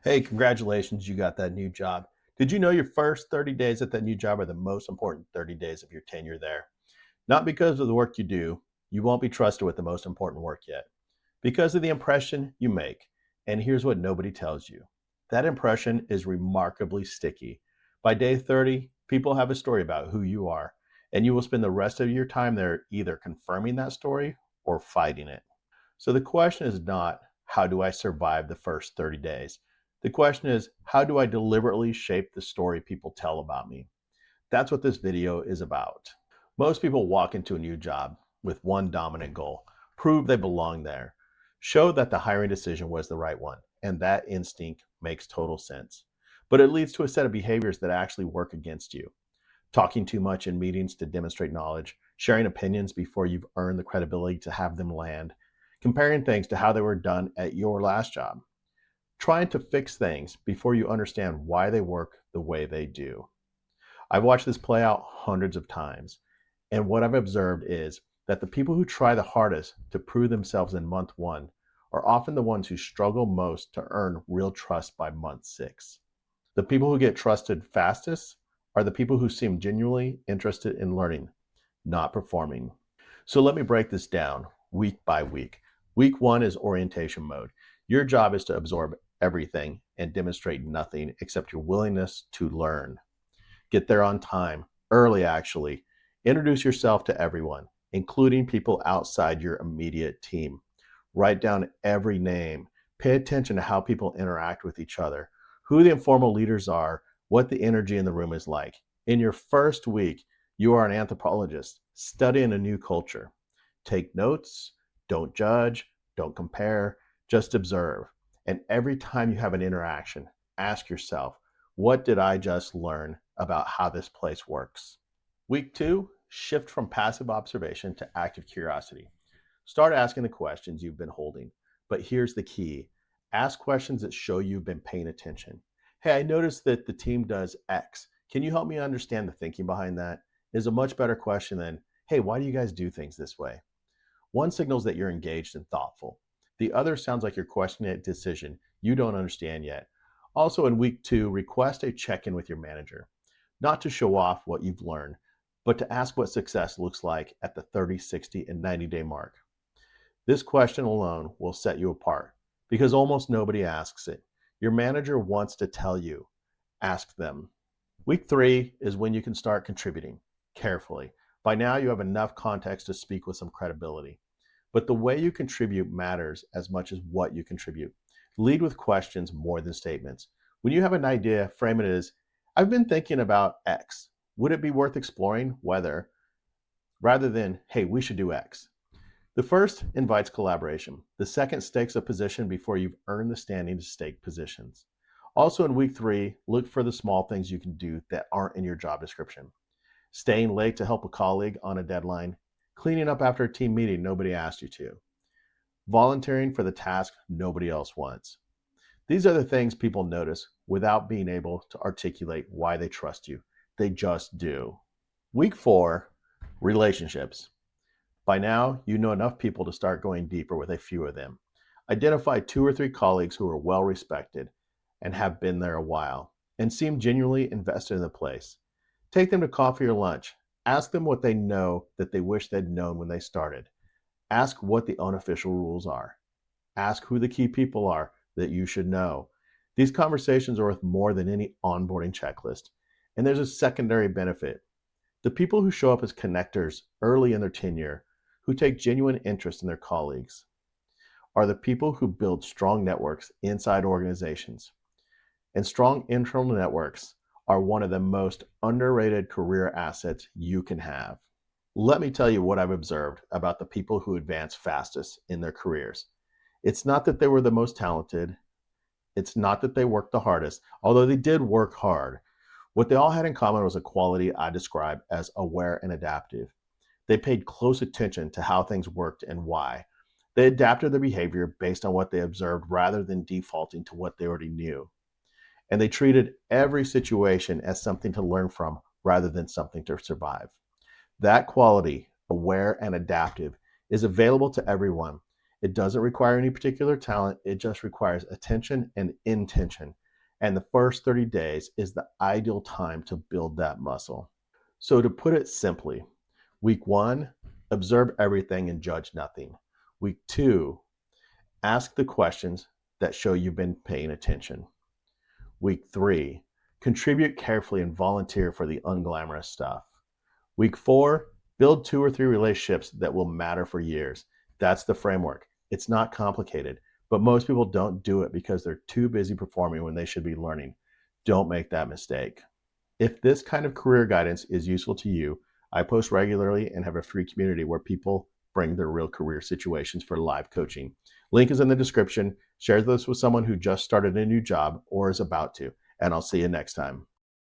Hey, congratulations, you got that new job. Did you know your first 30 days at that new job are the most important 30 days of your tenure there? Not because of the work you do, you won't be trusted with the most important work yet, because of the impression you make. And here's what nobody tells you that impression is remarkably sticky. By day 30, people have a story about who you are, and you will spend the rest of your time there either confirming that story or fighting it. So the question is not, how do I survive the first 30 days? The question is, how do I deliberately shape the story people tell about me? That's what this video is about. Most people walk into a new job with one dominant goal: prove they belong there, show that the hiring decision was the right one, and that instinct makes total sense. But it leads to a set of behaviors that actually work against you: talking too much in meetings to demonstrate knowledge, sharing opinions before you've earned the credibility to have them land, comparing things to how they were done at your last job, trying to fix things before you understand why they work the way they do. I've watched this play out hundreds of times, and what I've observed is that the people who try the hardest to prove themselves in month one are often the ones who struggle most to earn real trust by month six. The people who get trusted fastest are the people who seem genuinely interested in learning, not performing. So let me break this down week by week. Week one is orientation mode. Your job is to absorb everything and demonstrate nothing except your willingness to learn. Get there on time, early actually. Introduce yourself to everyone, including people outside your immediate team. Write down every name. Pay attention to how people interact with each other, who the informal leaders are, what the energy in the room is like. In your first week, you are an anthropologist studying a new culture. Take notes, don't judge, don't compare, just observe. And every time you have an interaction, ask yourself, what did I just learn about how this place works? Week two, shift from passive observation to active curiosity. Start asking the questions you've been holding. But here's the key: ask questions that show you've been paying attention. Hey, I noticed that the team does X. Can you help me understand the thinking behind that? Is a much better question than, hey, why do you guys do things this way? One signals that you're engaged and thoughtful. The other sounds like you're questioning a decision you don't understand yet. Also, in week two, request a check in with your manager, not to show off what you've learned, but to ask what success looks like at the 30, 60, and 90-day mark. This question alone will set you apart because almost nobody asks it. Your manager wants to tell you. Ask them. Week three is when you can start contributing carefully. By now, you have enough context to speak with some credibility. But the way you contribute matters as much as what you contribute. Lead with questions more than statements. When you have an idea, frame it as, I've been thinking about X. Would it be worth exploring whether, rather than, hey, we should do X? The first invites collaboration. The second stakes a position before you've earned the standing to stake positions. Also in week three, look for the small things you can do that aren't in your job description. Staying late to help a colleague on a deadline, cleaning up after a team meeting nobody asked you to, volunteering for the task nobody else wants. These are the things people notice without being able to articulate why they trust you. They just do. Week four, relationships. By now, you know enough people to start going deeper with a few of them. Identify two or three colleagues who are well respected and have been there a while and seem genuinely invested in the place. Take them to coffee or lunch. Ask them what they know that they wish they'd known when they started. Ask what the unofficial rules are. Ask who the key people are that you should know. These conversations are worth more than any onboarding checklist. And there's a secondary benefit. The people who show up as connectors early in their tenure, who take genuine interest in their colleagues, are the people who build strong networks inside organizations. And strong internal networks are one of the most underrated career assets you can have. Let me tell you what I've observed about the people who advance fastest in their careers. It's not that they were the most talented. It's not that they worked the hardest, although they did work hard. What they all had in common was a quality I describe as aware and adaptive. They paid close attention to how things worked and why. They adapted their behavior based on what they observed rather than defaulting to what they already knew. And they treated every situation as something to learn from rather than something to survive. That quality, aware and adaptive, is available to everyone, It doesn't require any particular talent, it just requires attention and intention. And the first 30 days is the ideal time to build that muscle. So, to put it simply, week 1, observe everything and judge nothing. Week 2, ask the questions that show you've been paying attention. Week 3, contribute carefully and volunteer for the unglamorous stuff. Week 4, build 2 or 3 relationships that will matter for years. That's the framework. It's not complicated, but most people don't do it because they're too busy performing when they should be learning. Don't make that mistake. If this kind of career guidance is useful to you, I post regularly and have a free community where people bring their real career situations for live coaching. Link is in the description. Share this with someone who just started a new job or is about to, and I'll see you next time.